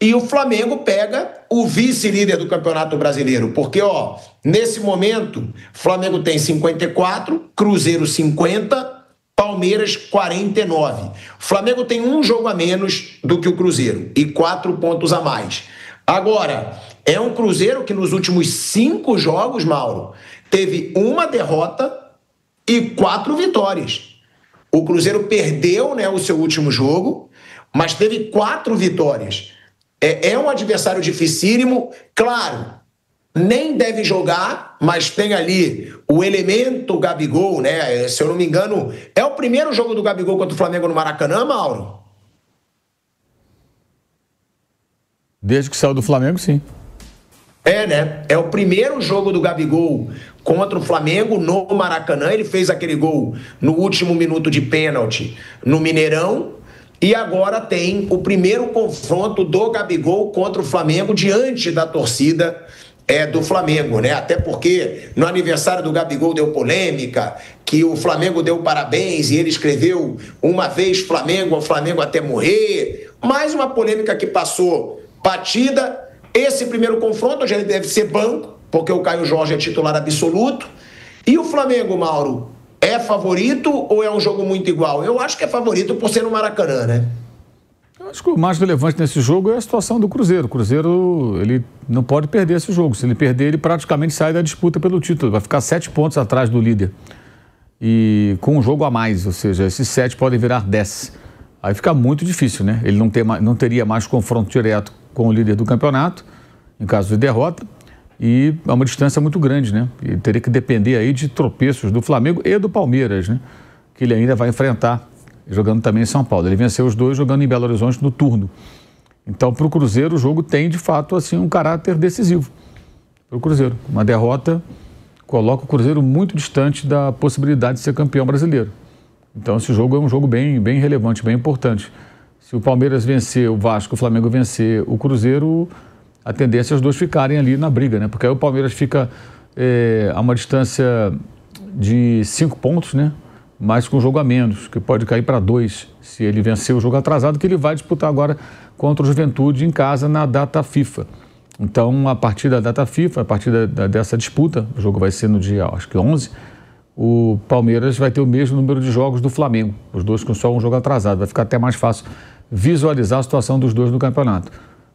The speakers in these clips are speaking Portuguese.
E o Flamengo pega o vice-líder do Campeonato Brasileiro, porque, nesse momento, Flamengo tem 54, Cruzeiro 50, Palmeiras 49. O Flamengo tem um jogo a menos do que o Cruzeiro e 4 pontos a mais. Agora, é um Cruzeiro que nos últimos 5 jogos, Mauro, teve uma derrota e 4 vitórias. O Cruzeiro perdeu, o seu último jogo, mas teve 4 vitórias. É um adversário dificílimo, claro, nem deve jogar, mas tem ali o elemento Gabigol, Se eu não me engano, é o primeiro jogo do Gabigol contra o Flamengo no Maracanã, Mauro? Desde que saiu do Flamengo, sim. É o primeiro jogo do Gabigol contra o Flamengo no Maracanã. Ele fez aquele gol no último minuto de pênalti no Mineirão. E agora tem o primeiro confronto do Gabigol contra o Flamengo diante da torcida do Flamengo, Até porque no aniversário do Gabigol deu polêmica, que o Flamengo deu parabéns e ele escreveu uma vez Flamengo, ao Flamengo até morrer. Mais uma polêmica que passou batida. Esse primeiro confronto já deve ser banco, porque o Caio Jorge é titular absoluto. E o Flamengo, Mauro, é favorito ou é um jogo muito igual? Eu acho que é favorito por ser no Maracanã, Eu acho que o mais relevante nesse jogo é a situação do Cruzeiro. O Cruzeiro, ele não pode perder esse jogo. Se ele perder, ele praticamente sai da disputa pelo título. Vai ficar 7 pontos atrás do líder. E com um jogo a mais, ou seja, esses 7 podem virar 10. Aí fica muito difícil, Ele não teria mais confronto direto com o líder do campeonato, em caso de derrota, e é uma distância muito grande, E teria que depender aí de tropeços do Flamengo e do Palmeiras, Que ele ainda vai enfrentar, jogando também em São Paulo. Ele venceu os dois jogando em Belo Horizonte no turno. Então, para o Cruzeiro, o jogo tem, de fato, assim, um caráter decisivo. Para o Cruzeiro. Uma derrota coloca o Cruzeiro muito distante da possibilidade de ser campeão brasileiro. Então, esse jogo é um jogo bem relevante, bem importante. Se o Palmeiras vencer o Vasco, o Flamengo vencer o Cruzeiro, a tendência é os dois ficarem ali na briga, Porque aí o Palmeiras fica a uma distância de 5 pontos, Mas com um jogo a menos, que pode cair para 2, se ele vencer o jogo atrasado, que ele vai disputar agora contra o Juventude em casa na data FIFA. Então, a partir da data FIFA, a partir dessa disputa, o jogo vai ser no dia, acho que 11, o Palmeiras vai ter o mesmo número de jogos do Flamengo, os dois com só um jogo atrasado. Vai ficar até mais fácil visualizar a situação dos dois no campeonato.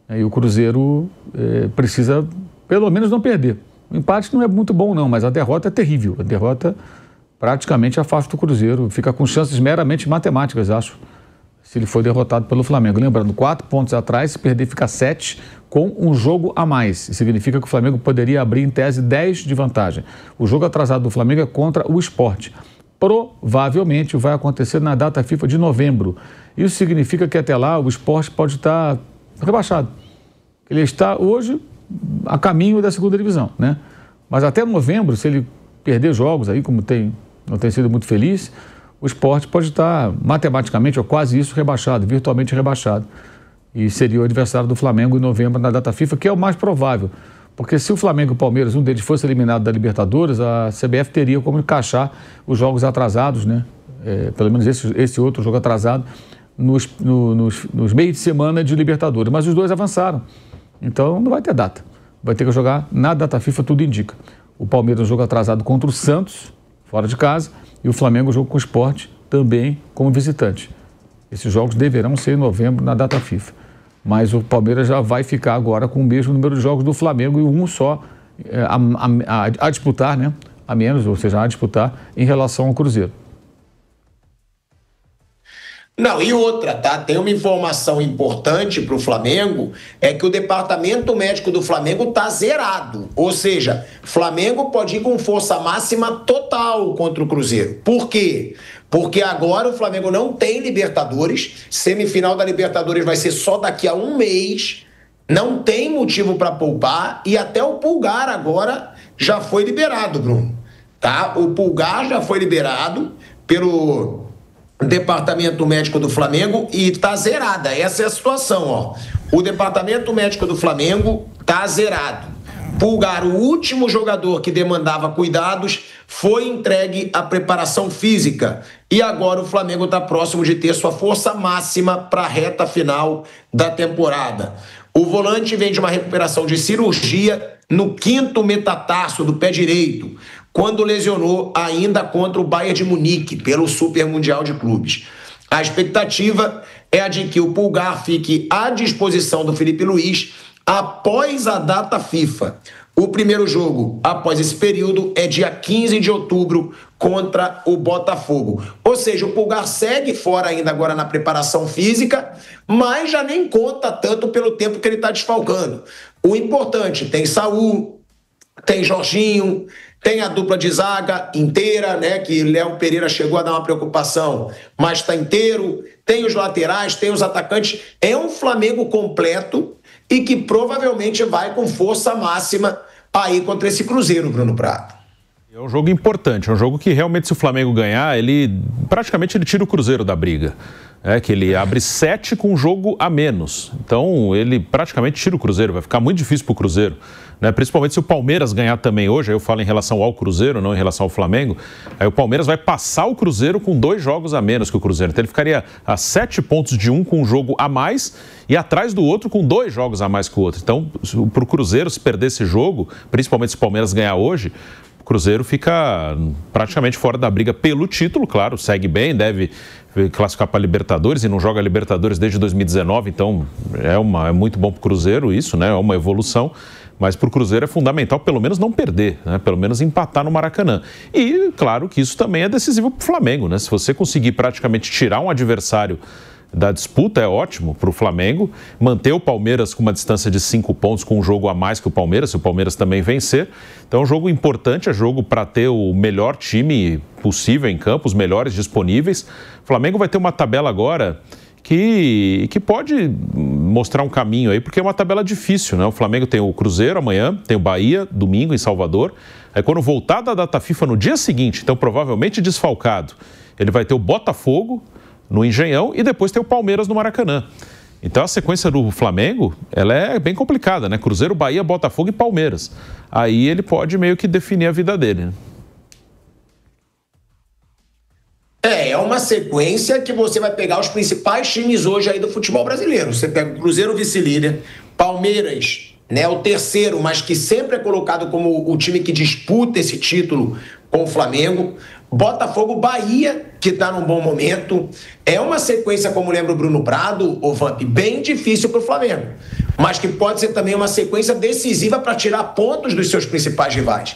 E o Cruzeiro precisa, pelo menos, não perder. O empate não é muito bom, não, mas a derrota é terrível. A derrota praticamente afasta o Cruzeiro. Fica com chances meramente matemáticas, acho, se ele for derrotado pelo Flamengo. Lembrando, 4 pontos atrás, se perder fica 7, com um jogo a mais. Isso significa que o Flamengo poderia abrir, em tese, 10 de vantagem. O jogo atrasado do Flamengo é contra o Sport. Provavelmente vai acontecer na data FIFA de novembro. Isso significa que até lá o Sport pode estar rebaixado. Ele está hoje a caminho da segunda divisão, Mas até novembro, se ele perder jogos aí, como não tem sido muito feliz, o Sport pode estar matematicamente, ou quase isso, rebaixado, virtualmente rebaixado. E seria o adversário do Flamengo em novembro na data FIFA, que é o mais provável. Porque se o Flamengo e o Palmeiras, um deles fosse eliminado da Libertadores, a CBF teria como encaixar os jogos atrasados, pelo menos esse outro jogo atrasado, nos meios de semana de Libertadores. Mas os dois avançaram. Então não vai ter data. Vai ter que jogar na data FIFA, tudo indica. O Palmeiras um jogo atrasado contra o Santos, fora de casa, e o Flamengo um jogo com o Sport, também como visitante. Esses jogos deverão ser em novembro na data FIFA. Mas o Palmeiras já vai ficar agora com o mesmo número de jogos do Flamengo e um só a disputar, a menos, ou seja, a disputar em relação ao Cruzeiro. Não, e outra, tem uma informação importante para o Flamengo, é que o departamento médico do Flamengo está zerado. Ou seja, Flamengo pode ir com força máxima total contra o Cruzeiro. Por quê? Porque agora o Flamengo não tem Libertadores, semifinal da Libertadores vai ser só daqui a um mês, não tem motivo para poupar e até o Pulgar agora já foi liberado, Bruno. O Pulgar já foi liberado pelo Departamento Médico do Flamengo e tá zerada. Essa é a situação, O Departamento Médico do Flamengo tá zerado. Pulgar, o último jogador que demandava cuidados, foi entregue à preparação física. E agora o Flamengo está próximo de ter sua força máxima para a reta final da temporada. O volante vem de uma recuperação de cirurgia no 5º metatarso do pé direito, quando lesionou ainda contra o Bayern de Munique, pelo Super Mundial de Clubes. A expectativa é a de que o Pulgar fique à disposição do Felipe Luiz após a data FIFA. O primeiro jogo, após esse período, é dia 15 de outubro contra o Botafogo. Ou seja, o Pulgar segue fora ainda agora na preparação física, mas já nem conta tanto pelo tempo que ele está desfalcando. O importante, tem Saul, tem Jorginho, tem a dupla de zaga inteira, né, que Léo Pereira chegou a dar uma preocupação, mas está inteiro. Tem os laterais, tem os atacantes. É um Flamengo completo e que provavelmente vai com força máxima aí contra esse Cruzeiro, Bruno Prado. É um jogo importante, é um jogo que realmente, se o Flamengo ganhar, ele tira o Cruzeiro da briga. Que ele abre 7 com um jogo a menos. Então, ele praticamente tira o Cruzeiro, vai ficar muito difícil para o Cruzeiro. Né? Principalmente se o Palmeiras ganhar também hoje, aí eu falo em relação ao Cruzeiro, não em relação ao Flamengo, aí o Palmeiras vai passar o Cruzeiro com 2 jogos a menos que o Cruzeiro. Então ele ficaria a 7 pontos de um com um jogo a mais e atrás do outro com 2 jogos a mais que o outro. Então, para o Cruzeiro, se perder esse jogo, principalmente se o Palmeiras ganhar hoje, o Cruzeiro fica praticamente fora da briga pelo título, claro, segue bem, deve classificar para a Libertadores e não joga a Libertadores desde 2019, então é muito bom para o Cruzeiro isso, né? É uma evolução. Mas para o Cruzeiro é fundamental pelo menos não perder, né? Pelo menos empatar no Maracanã. E claro que isso também é decisivo para o Flamengo, né? Se você conseguir praticamente tirar um adversário da disputa, é ótimo para o Flamengo. Manter o Palmeiras com uma distância de 5 pontos, com um jogo a mais que o Palmeiras, se o Palmeiras também vencer. Então é um jogo importante, é jogo para ter o melhor time possível em campo, os melhores disponíveis. O Flamengo vai ter uma tabela agora que pode mostrar um caminho aí, porque é uma tabela difícil, né? O Flamengo tem o Cruzeiro amanhã, tem o Bahia domingo em Salvador. Aí quando voltar da data FIFA no dia seguinte, então provavelmente desfalcado, ele vai ter o Botafogo no Engenhão e depois tem o Palmeiras no Maracanã. Então a sequência do Flamengo, ela é bem complicada, né? Cruzeiro, Bahia, Botafogo e Palmeiras. Aí ele pode meio que definir a vida dele, né? É uma sequência que você vai pegar os principais times hoje aí do futebol brasileiro. Você pega o Cruzeiro, vice-líder, Palmeiras, né, o terceiro, mas que sempre é colocado como o time que disputa esse título com o Flamengo. Botafogo, Bahia, que está num bom momento. É uma sequência, como lembra o Bruno Prado, o Vamp, bem difícil para o Flamengo, mas que pode ser também uma sequência decisiva para tirar pontos dos seus principais rivais.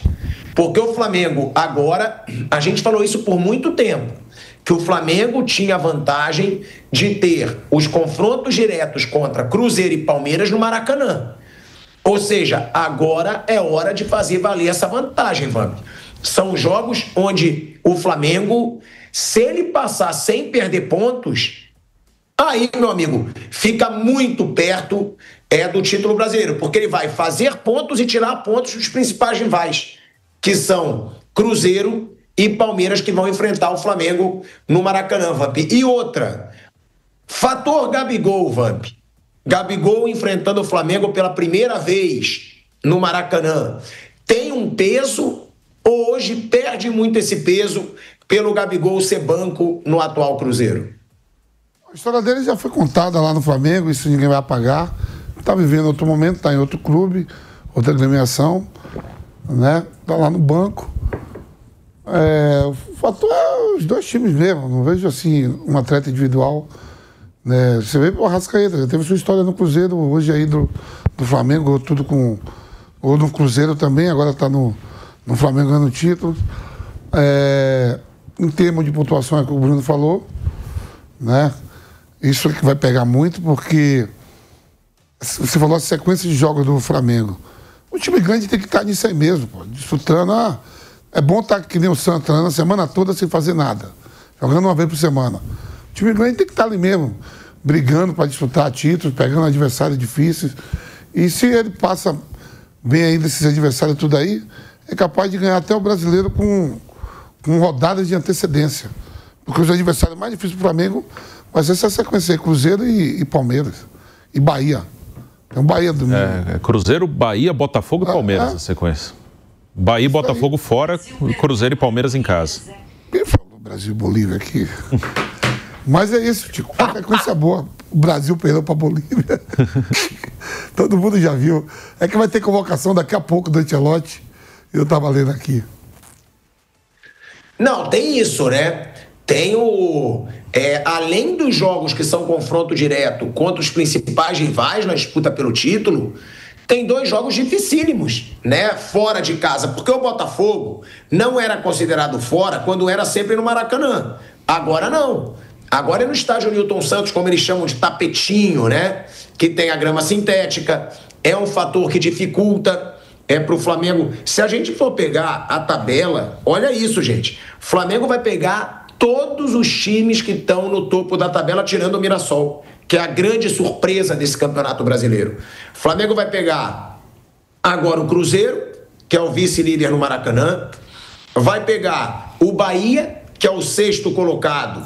Porque o Flamengo agora, a gente falou isso por muito tempo, que o Flamengo tinha a vantagem de ter os confrontos diretos contra Cruzeiro e Palmeiras no Maracanã. Ou seja, agora é hora de fazer valer essa vantagem, Vamp. São jogos onde o Flamengo, se ele passar sem perder pontos, aí, meu amigo, fica muito perto do título brasileiro, porque ele vai fazer pontos e tirar pontos dos principais rivais, que são Cruzeiro e Palmeiras, que vão enfrentar o Flamengo no Maracanã, Vamp. E outra, fator Gabigol, Vamp. Gabigol enfrentando o Flamengo pela primeira vez no Maracanã. Tem um peso ou hoje perde muito esse peso pelo Gabigol ser banco no atual Cruzeiro? A história dele já foi contada lá no Flamengo, isso ninguém vai apagar. Está vivendo outro momento, está em outro clube, outra agremiação, né? Está lá no banco. O fator é os 2 times mesmo, não vejo assim um atleta individual, né? Você vê o Arrascaeta, já teve sua história no Cruzeiro, hoje aí do Flamengo, tudo com... Ou no Cruzeiro também, agora está no Flamengo ganhando título. Em termos de pontuação, é o que o Bruno falou, né? Isso é que vai pegar muito, porque você falou a sequência de jogos do Flamengo. O time grande tem que estar nisso aí mesmo, pô, desfrutando. É bom estar que nem o Santana a semana toda sem fazer nada, jogando uma vez por semana. O time grande tem que estar ali mesmo, brigando para disputar títulos, pegando adversários difíceis. E se ele passa bem aí desses adversários tudo aí, é capaz de ganhar até o brasileiro com rodadas de antecedência. Porque os adversários mais difíceis do Flamengo vai ser essa sequência aí, Cruzeiro e Palmeiras. E Bahia. Tem um Bahia domingo. Cruzeiro, Bahia, Botafogo e Palmeiras a sequência. Bahia e Botafogo fora, Cruzeiro e Palmeiras em casa. Quem falou Brasil e Bolívia aqui? Mas é isso, Tico. Uma sequência boa. O Brasil perdeu para a Bolívia. Todo mundo já viu. É que vai ter convocação daqui a pouco do Ancelotti. Eu estava lendo aqui. Não, tem isso, né? Tem além dos jogos que são confronto direto contra os principais rivais na disputa pelo título, tem 2 jogos dificílimos, né? Fora de casa. Porque o Botafogo não era considerado fora quando era sempre no Maracanã. Agora não. Agora é no estádio Newton Santos, como eles chamam de tapetinho, né? Que tem a grama sintética. É um fator que dificulta para o Flamengo. Se a gente for pegar a tabela, olha isso, gente. O Flamengo vai pegar todos os times que estão no topo da tabela, tirando o Mirassol, que é a grande surpresa desse Campeonato Brasileiro. O Flamengo vai pegar agora o Cruzeiro, que é o vice-líder no Maracanã. Vai pegar o Bahia, que é o 6º colocado,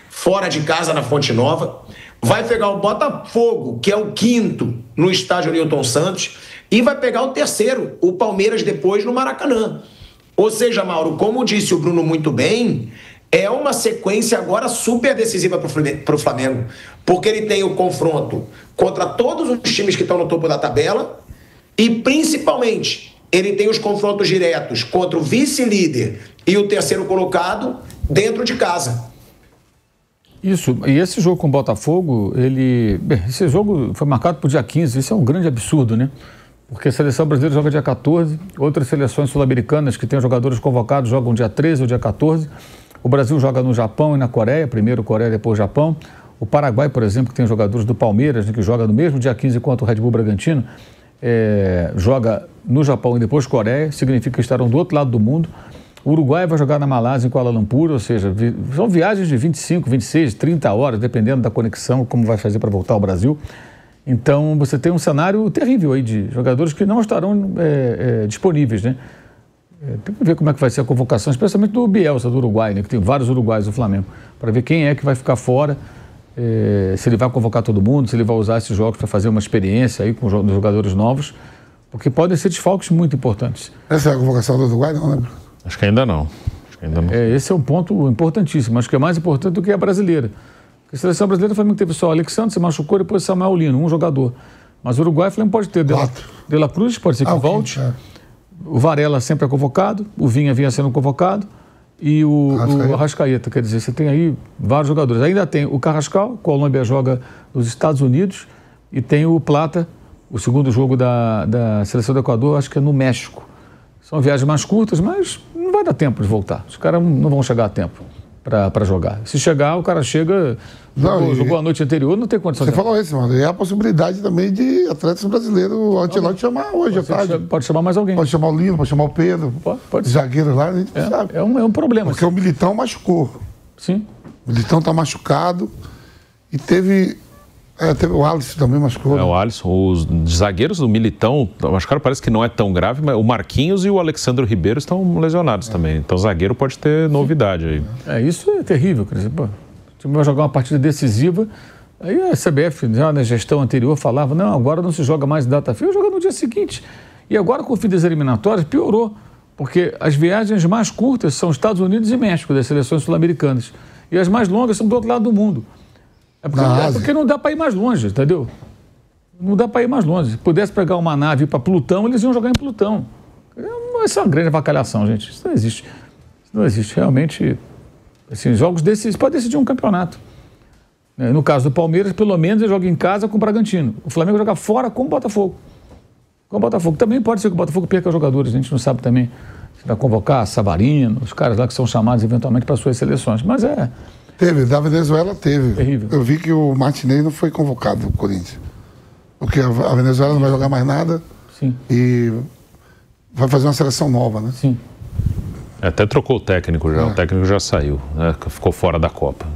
fora de casa na Fonte Nova. Vai pegar o Botafogo, que é o 5º no estádio Newton Santos. E vai pegar o 3º, o Palmeiras, depois no Maracanã. Ou seja, Mauro, como disse o Bruno muito bem, é uma sequência agora super decisiva para o Flamengo. Porque ele tem o confronto contra todos os times que estão no topo da tabela e, principalmente, ele tem os confrontos diretos contra o vice-líder e o 3º colocado dentro de casa. Isso, e esse jogo com o Botafogo, esse jogo foi marcado para o dia 15, isso é um grande absurdo, né? Porque a seleção brasileira joga dia 14, outras seleções sul-americanas que têm jogadores convocados jogam dia 13 ou dia 14. O Brasil joga no Japão e na Coreia, primeiro Coreia, depois Japão. O Paraguai, por exemplo, que tem jogadores do Palmeiras, né, que joga no mesmo dia 15 quanto o Red Bull Bragantino, joga no Japão e depois Coreia, significa que estarão do outro lado do mundo. O Uruguai vai jogar na Malásia, em Kuala Lumpur, ou seja, são viagens de 25, 26, 30 horas, dependendo da conexão, como vai fazer para voltar ao Brasil. Então, você tem um cenário terrível aí de jogadores que não estarão disponíveis, né? Tem que ver como é que vai ser a convocação, especialmente do Bielsa, do Uruguai, né? Que tem vários uruguaios do Flamengo, para ver quem é que vai ficar fora, se ele vai convocar todo mundo, se ele vai usar esses jogos para fazer uma experiência aí com os jogadores novos, porque podem ser desfalques muito importantes. Essa é a convocação do Uruguai, não lembro? Acho que ainda não. Esse é um ponto importantíssimo, acho que é mais importante do que a brasileira. Porque a seleção brasileira, o Flamengo teve só o Alexandre, se machucou, depois Samuel Lino, um jogador. Mas o Uruguai, o Flamengo pode ter De La Cruz, pode ser que volte. O Varela sempre é convocado, o Vinha vinha sendo convocado e o Arrascaeta. Quer dizer, você tem aí vários jogadores. Ainda tem o Carrascal, Colômbia joga nos Estados Unidos, e tem o Plata, o segundo jogo da seleção do Equador, acho que é no México. São viagens mais curtas, mas não vai dar tempo de voltar. Os caras não vão chegar a tempo para jogar. Se chegar, o cara chega, jogou a noite anterior, não tem condição. Você falou isso, mano. E a possibilidade também de atletas brasileiros, o Ancelotti chamar hoje à tarde. Pode chamar mais alguém. Pode chamar o Lino, pode chamar o Pedro. Pode. Zagueiro lá, a gente não sabe. É um problema. Porque o Militão machucou. Sim. O Militão tá machucado e teve o Alisson também machucou. O Alisson. Os zagueiros do Militão, machucaram, parece que não é tão grave, mas o Marquinhos e o Alexandre Ribeiro estão lesionados também. Então o zagueiro pode ter novidade aí. Isso é terrível, quer dizer, o time vai jogar uma partida decisiva, aí a CBF, já na gestão anterior, falava, não, agora não se joga mais em data FIFA, joga no dia seguinte. E agora com o fim das eliminatórias piorou, porque as viagens mais curtas são Estados Unidos e México, das seleções sul-americanas. E as mais longas são do outro lado do mundo. Porque não dá para ir mais longe, entendeu? Não dá para ir mais longe. Se pudesse pegar uma nave e ir para Plutão, eles iam jogar em Plutão. Isso é uma grande avacalhação, gente. Isso não existe. Isso não existe. Realmente, assim, jogos desses podem decidir um campeonato. No caso do Palmeiras, pelo menos ele joga em casa com o Bragantino. O Flamengo joga fora com o Botafogo. Com o Botafogo. Também pode ser que o Botafogo perca jogadores. A gente não sabe também se vai convocar Savarino, os caras lá que são chamados eventualmente para suas seleções. Mas Teve, da Venezuela teve. Terrível. Eu vi que o Martinez não foi convocado no Corinthians. Porque a Venezuela não vai jogar mais nada. Sim. E vai fazer uma seleção nova, né? Sim. Até trocou o técnico já, o técnico já saiu, né? Ficou fora da Copa.